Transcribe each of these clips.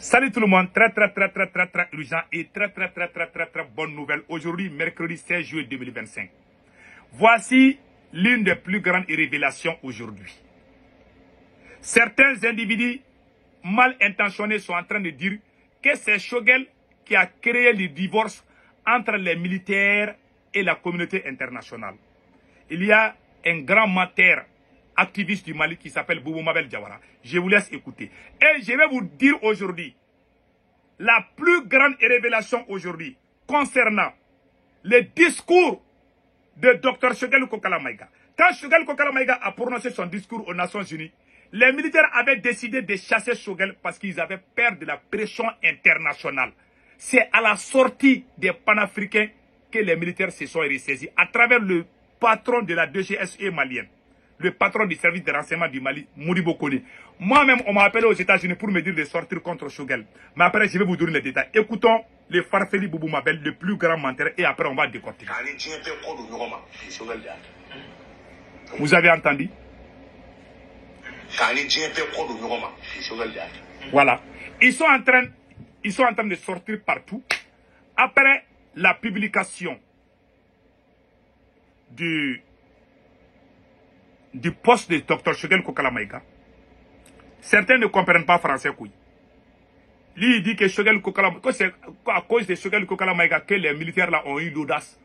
Salut tout le monde, très urgent et très bonne nouvelle. Aujourd'hui, mercredi 16 juillet 2025. Voici l'une des plus grandes révélations aujourd'hui. Certains individus mal intentionnés sont en train de dire que c'est Choguel qui a créé le divorce entre les militaires et la communauté internationale. Il y a un grand menteur activiste du Mali qui s'appelle Boubou Mabel Diawara. Je vous laisse écouter. Et je vais vous dire aujourd'hui la plus grande révélation aujourd'hui concernant le discours de Dr Choguel Kokala Maïga. Quand Choguel Kokala Maïga a prononcé son discours aux Nations Unies, les militaires avaient décidé de chasser Choguel parce qu'ils avaient peur de la pression internationale. C'est à la sortie des panafricains que les militaires se sont ressaisis à travers le patron de la DGSE malienne, le patron du service de renseignement du Mali, Modibo Kone. Moi-même, on m'a appelé aux États-Unis pour me dire de sortir contre Choguel. Mais après, je vais vous donner les détails. Écoutons le Farfeli Boubou Mabel, le plus grand menteur, et après, on va décortiquer. Vous avez entendu? Voilà. Ils sont en train de sortir partout. Après la publication du poste de Dr Choguel Kokala Maïga, certains ne comprennent pas français. Lui, il dit que Choguel Kokala Maïga, c'est à cause de Choguel Kokala Maïga que les militaires là ont eu l'audace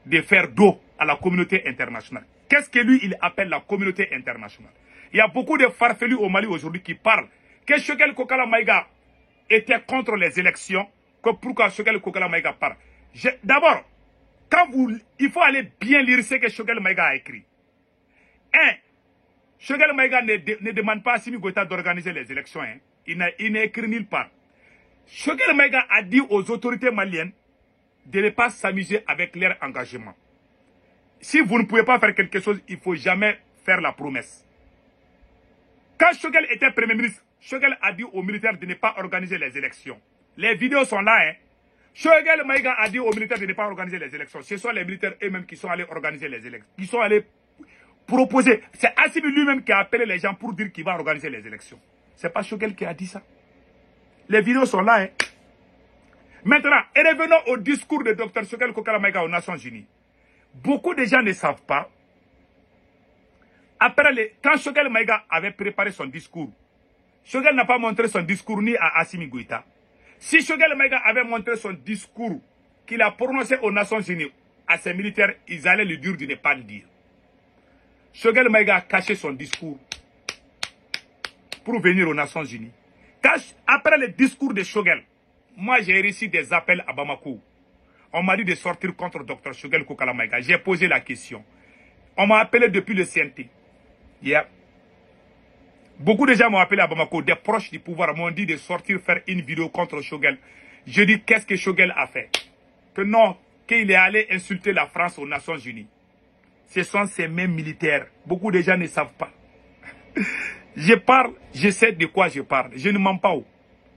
de faire dos à la communauté internationale. Qu'est-ce que lui, il appelle la communauté internationale? Il y a beaucoup de farfelus au Mali aujourd'hui qui parlent que Choguel Kokala Maïga était contre les élections. Pourquoi Choguel Kokala Maïga parle? D'abord, il faut aller bien lire ce que Choguel Maïga a écrit. Choguel Maïga ne demande pas à Assimi Goïta d'organiser les élections. Il n'a écrit nulle part. Choguel Maïga a dit aux autorités maliennes de ne pas s'amuser avec leur engagement. Si vous ne pouvez pas faire quelque chose, il ne faut jamais faire la promesse. Quand Choguel était Premier ministre, Choguel a dit aux militaires de ne pas organiser les élections. Les vidéos sont là. Choguel Maïga a dit aux militaires de ne pas organiser les élections. Ce sont les militaires eux-mêmes qui sont allés organiser les élections. Qui sont allés proposer. C'est Assimi lui-même qui a appelé les gens pour dire qu'il va organiser les élections. Ce n'est pas Choguel qui a dit ça. Les vidéos sont là. Maintenant, et revenons au discours de Dr Choguel Kokala Maïga aux Nations Unies. Beaucoup de gens ne savent pas. Après, quand Choguel Maïga avait préparé son discours, Choguel n'a pas montré son discours ni à Assimi Goïta. Si Choguel Maïga avait montré son discours qu'il a prononcé aux Nations Unies à ses militaires, ils allaient lui dire de ne pas le dire. Choguel Maïga a caché son discours pour venir aux Nations Unies. Après le discours de Choguel, moi j'ai reçu des appels à Bamako. On m'a dit de sortir contre Dr Choguel Kokala Maïga. J'ai posé la question. On m'a appelé depuis le CNT. Yeah. Beaucoup de gens m'ont appelé à Bamako, des proches du pouvoir m'ont dit de sortir faire une vidéo contre Choguel. Je dis qu'est-ce que Choguel a fait? Que non, qu'il est allé insulter la France aux Nations Unies. Ce sont ces mêmes militaires. Beaucoup de gens ne savent pas. Je parle, je sais de quoi je parle. Je ne mens pas.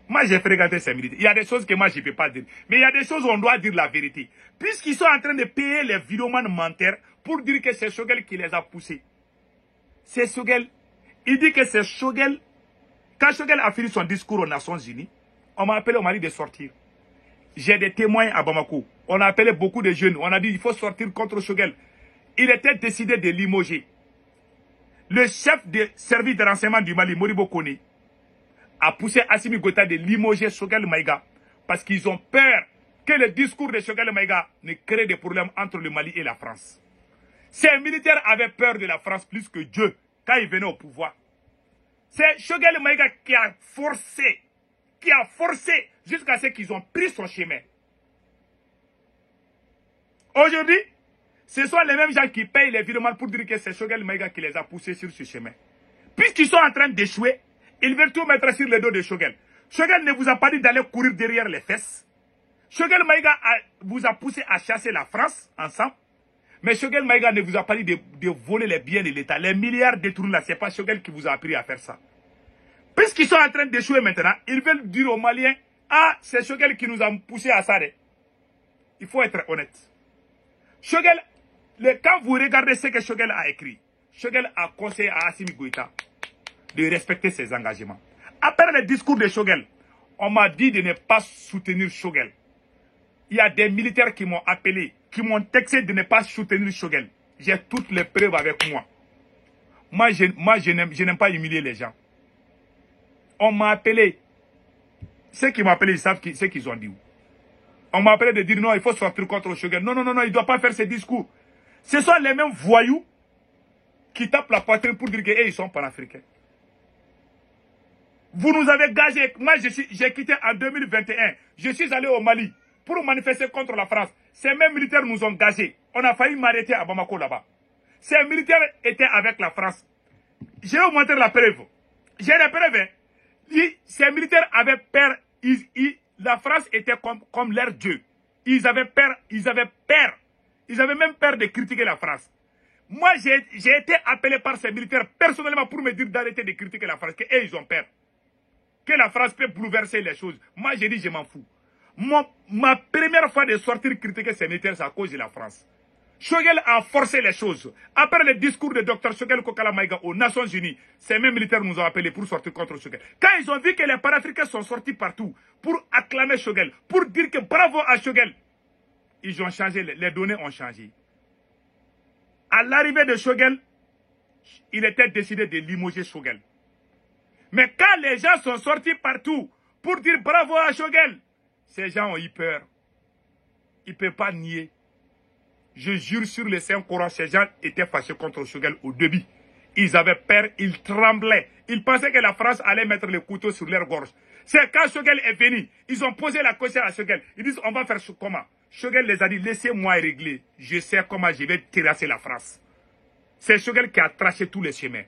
Moi, j'ai fréquenté ces militaires. Il y a des choses que moi, je ne peux pas dire. Mais il y a des choses où on doit dire la vérité. Puisqu'ils sont en train de payer les vidéomans menteurs pour dire que c'est Choguel qui les a poussés. C'est Choguel. Il dit que c'est Choguel. Quand Choguel a fini son discours aux Nations Unies, on m'a appelé au Mali de sortir. J'ai des témoins à Bamako. On a appelé beaucoup de jeunes. On a dit qu'il faut sortir contre Choguel. Il était décidé de limoger. Le chef de service de renseignement du Mali, Modibo Kone, a poussé Assimi Goïta de limoger Choguel Maïga parce qu'ils ont peur que le discours de Choguel Maïga ne crée des problèmes entre le Mali et la France. Ces militaires avaient peur de la France plus que Dieu quand ils venaient au pouvoir. C'est Choguel Maïga qui a forcé jusqu'à ce qu'ils ont pris son chemin. Aujourd'hui, ce sont les mêmes gens qui payent les virements pour dire que c'est Choguel Maïga qui les a poussés sur ce chemin. Puisqu'ils sont en train d'échouer, ils veulent tout mettre sur le dos de Choguel. Choguel ne vous a pas dit d'aller courir derrière les fesses. Choguel Maïga vous a poussé à chasser la France ensemble. Mais Choguel Maïga ne vous a pas dit de voler les biens de l'État. Les milliards détournés là, ce n'est pas Choguel qui vous a appris à faire ça. Puisqu'ils sont en train d'échouer maintenant, ils veulent dire aux Maliens, ah, c'est Choguel qui nous a poussé à ça. Il faut être honnête. Choguel, quand vous regardez ce que Choguel a écrit, Choguel a conseillé à Assimi Goïta de respecter ses engagements. après le discours de Choguel, on m'a dit de ne pas soutenir Choguel. Il y a des militaires qui m'ont appelé, qui m'ont texté de ne pas soutenir Choguel. J'ai toutes les preuves avec moi. Moi, je n'aime pas humilier les gens. On m'a appelé. Ceux qui m'ont appelé, ils savent ce qu'ils ont dit. On m'a appelé de dire non, il faut sortir contre Choguel. Non, non, non, non, il ne doit pas faire ces discours. Ce sont les mêmes voyous qui tapent la poitrine pour dire qu'ils sont panafricains. Vous nous avez gagés. Moi, j'ai quitté en 2021. Je suis allé au Mali pour manifester contre la France. Ces mêmes militaires nous ont gagés. On a failli m'arrêter à Bamako là-bas. Ces militaires étaient avec la France. Je vais vous montrer la preuve. J'ai la preuve. Hein. Ces militaires avaient peur. La France était comme leur Dieu. Ils avaient peur. Ils avaient peur. Ils avaient même peur de critiquer la France. Moi, j'ai été appelé par ces militaires personnellement pour me dire d'arrêter de critiquer la France. Qu'eux, ils ont peur. Que la France peut bouleverser les choses. Moi, j'ai dit, je m'en fous. Ma première fois de sortir critiquer ces militaires, c'est à cause de la France. Choguel a forcé les choses. Après le discours de Dr Choguel Kokala Maïga aux Nations Unies, ces mêmes militaires nous ont appelés pour sortir contre Choguel. Quand ils ont vu que les panafricains sont sortis partout pour acclamer Choguel, pour dire que bravo à Choguel, ils ont changé, les données ont changé. À l'arrivée de Choguel, il était décidé de limoger Choguel. Mais quand les gens sont sortis partout pour dire bravo à Choguel, ces gens ont eu peur. Ils ne peuvent pas nier. Je jure sur le Saint-Coran, ces gens étaient fâchés contre Choguel au début. Ils avaient peur, ils tremblaient. Ils pensaient que la France allait mettre le couteau sur leur gorge. C'est quand Choguel est venu, ils ont posé la question à Choguel. Ils disent, on va faire comment? Choguel les a dit, laissez-moi régler. Je sais comment je vais terrasser la France. C'est Choguel qui a tracé tous les chemins.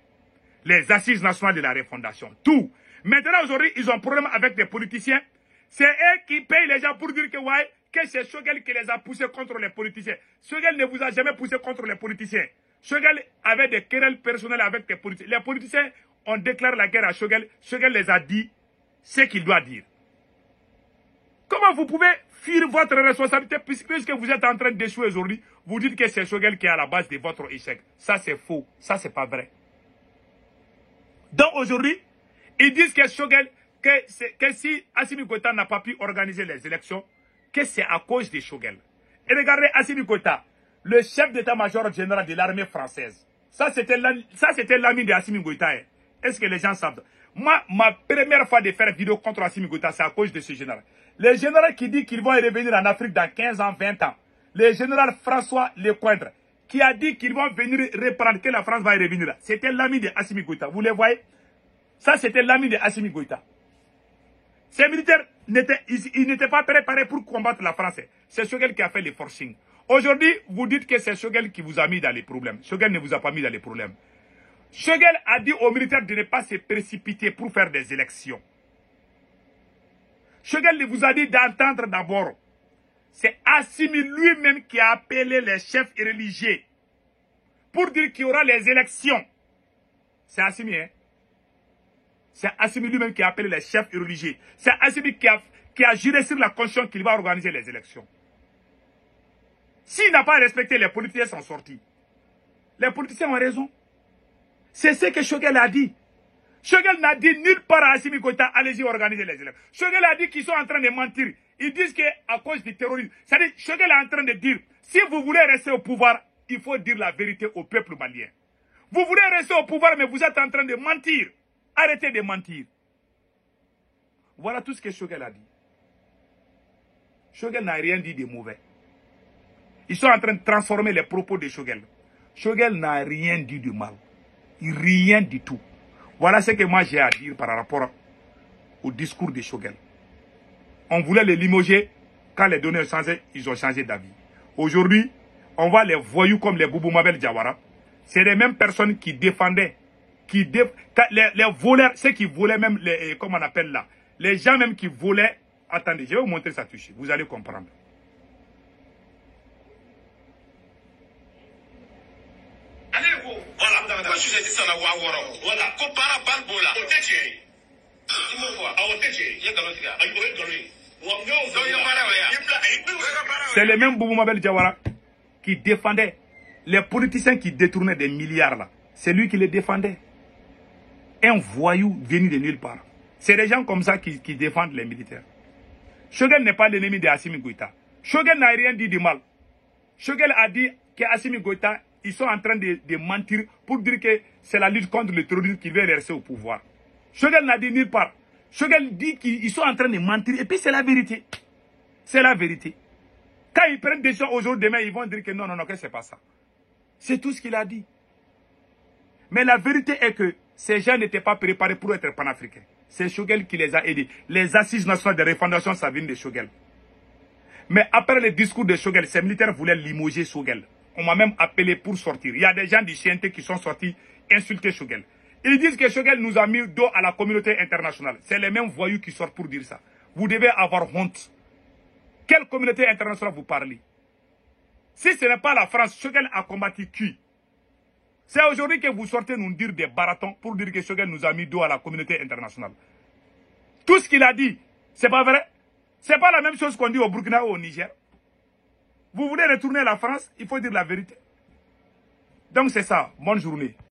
Les assises nationales de la refondation, tout. Maintenant, aujourd'hui, ils ont problème avec des politiciens. C'est eux qui payent les gens pour dire que, ouais, que c'est Choguel qui les a poussés contre les politiciens. Choguel ne vous a jamais poussé contre les politiciens. Choguel avait des querelles personnelles avec des politiciens. Les politiciens ont déclaré la guerre à Choguel. Choguel les a dit ce qu'il doit dire. Comment vous pouvez fuir votre responsabilité puisque vous êtes en train d'échouer aujourd'hui? Vous dites que c'est Choguel qui est à la base de votre échec. Ça, c'est faux. Ça, c'est pas vrai. Donc aujourd'hui, ils disent que Choguel, que si Assimi Goïta n'a pas pu organiser les élections, que c'est à cause de Choguel. Et regardez Assimi Goïta, le chef d'état-major général de l'armée française. Ça, c'était l'ami de Assimi Goïta. Hein. Est-ce que les gens savent? Moi, ma première fois de faire vidéo contre Assimi Goïta, c'est à cause de ce général. Le général qui dit qu'ils vont revenir en Afrique dans 15 ans, 20 ans. Le général François Lecoindre, qui a dit qu'ils vont venir reprendre, que la France va y revenir. C'était l'ami de Assimi Goïta. Vous les voyez? Ça, c'était l'ami de Assimi Goïta. Ces militaires, ils n'étaient pas préparés pour combattre la France. C'est Choguel qui a fait les forcing. Aujourd'hui, vous dites que c'est Choguel qui vous a mis dans les problèmes. Choguel ne vous a pas mis dans les problèmes. Choguel a dit aux militaires de ne pas se précipiter pour faire des élections. Choguel vous a dit d'entendre d'abord. C'est Assimi lui-même qui a appelé les chefs religieux pour dire qu'il y aura les élections. C'est Assimi, hein? C'est Assimi lui-même qui a appelé les chefs religieux. C'est Assimi qui a juré sur la conscience qu'il va organiser les élections. S'il n'a pas respecté, les politiciens sont sortis. Les politiciens ont raison. C'est ce que Choguel a dit. Choguel n'a dit nulle part à Assimi Goïta, allez-y organiser les élections. Choguel a dit qu'ils sont en train de mentir. Ils disent qu'à cause du terrorisme. C'est-à-dire, Choguel est en train de dire, si vous voulez rester au pouvoir, il faut dire la vérité au peuple malien. Vous voulez rester au pouvoir, mais vous êtes en train de mentir. Arrêtez de mentir. Voilà tout ce que Choguel a dit. Choguel n'a rien dit de mauvais. Ils sont en train de transformer les propos de Choguel. Choguel n'a rien dit de mal. Rien du tout. Voilà ce que moi j'ai à dire par rapport au discours de Choguel. On voulait les limoger. Quand les données ont changé, ils ont changé d'avis. Aujourd'hui, on voit les voyous comme les Boubou Mabel Diawara. C'est les mêmes personnes qui défendaient. Les voleurs, ceux qui volaient même, comment on appelle là, les gens même qui volaient. Attendez, je vais vous montrer ça tout de suite. Vous allez comprendre. C'est les mêmes Boubou Mabel Diawara qui défendaient les politiciens qui détournaient des milliards là. C'est lui qui les défendait. Un voyou venu de nulle part. C'est des gens comme ça qui défendent les militaires. Choguel n'est pas l'ennemi de Assimi Goïta. Choguel n'a rien dit de mal. Choguel a dit qu'Assimi Goïta, ils sont en train de mentir pour dire que c'est la lutte contre le terrorisme qui veut rester au pouvoir. Choguel n'a dit nulle part. Choguel dit qu'ils sont en train de mentir et puis c'est la vérité. C'est la vérité. Quand ils prennent des choses aujourd'hui, demain, ils vont dire que non, que c'est pas ça. C'est tout ce qu'il a dit. Mais la vérité est que ces gens n'étaient pas préparés pour être panafricains. C'est Choguel qui les a aidés. Les assises nationales de refondation, ça vient de Choguel. Mais après le discours de Choguel, ces militaires voulaient limoger Choguel. On m'a même appelé pour sortir. Il y a des gens du CNT qui sont sortis insulter Choguel. Ils disent que Choguel nous a mis dos à la communauté internationale. C'est les mêmes voyous qui sortent pour dire ça. Vous devez avoir honte. Quelle communauté internationale vous parlez? Si ce n'est pas la France, Choguel a combattu qui? C'est aujourd'hui que vous sortez nous dire des baratons pour dire que Choguel nous a mis dos à la communauté internationale. Tout ce qu'il a dit, c'est pas vrai. C'est pas la même chose qu'on dit au Burkina ou au Niger. Vous voulez retourner à la France, il faut dire la vérité. Donc c'est ça. Bonne journée.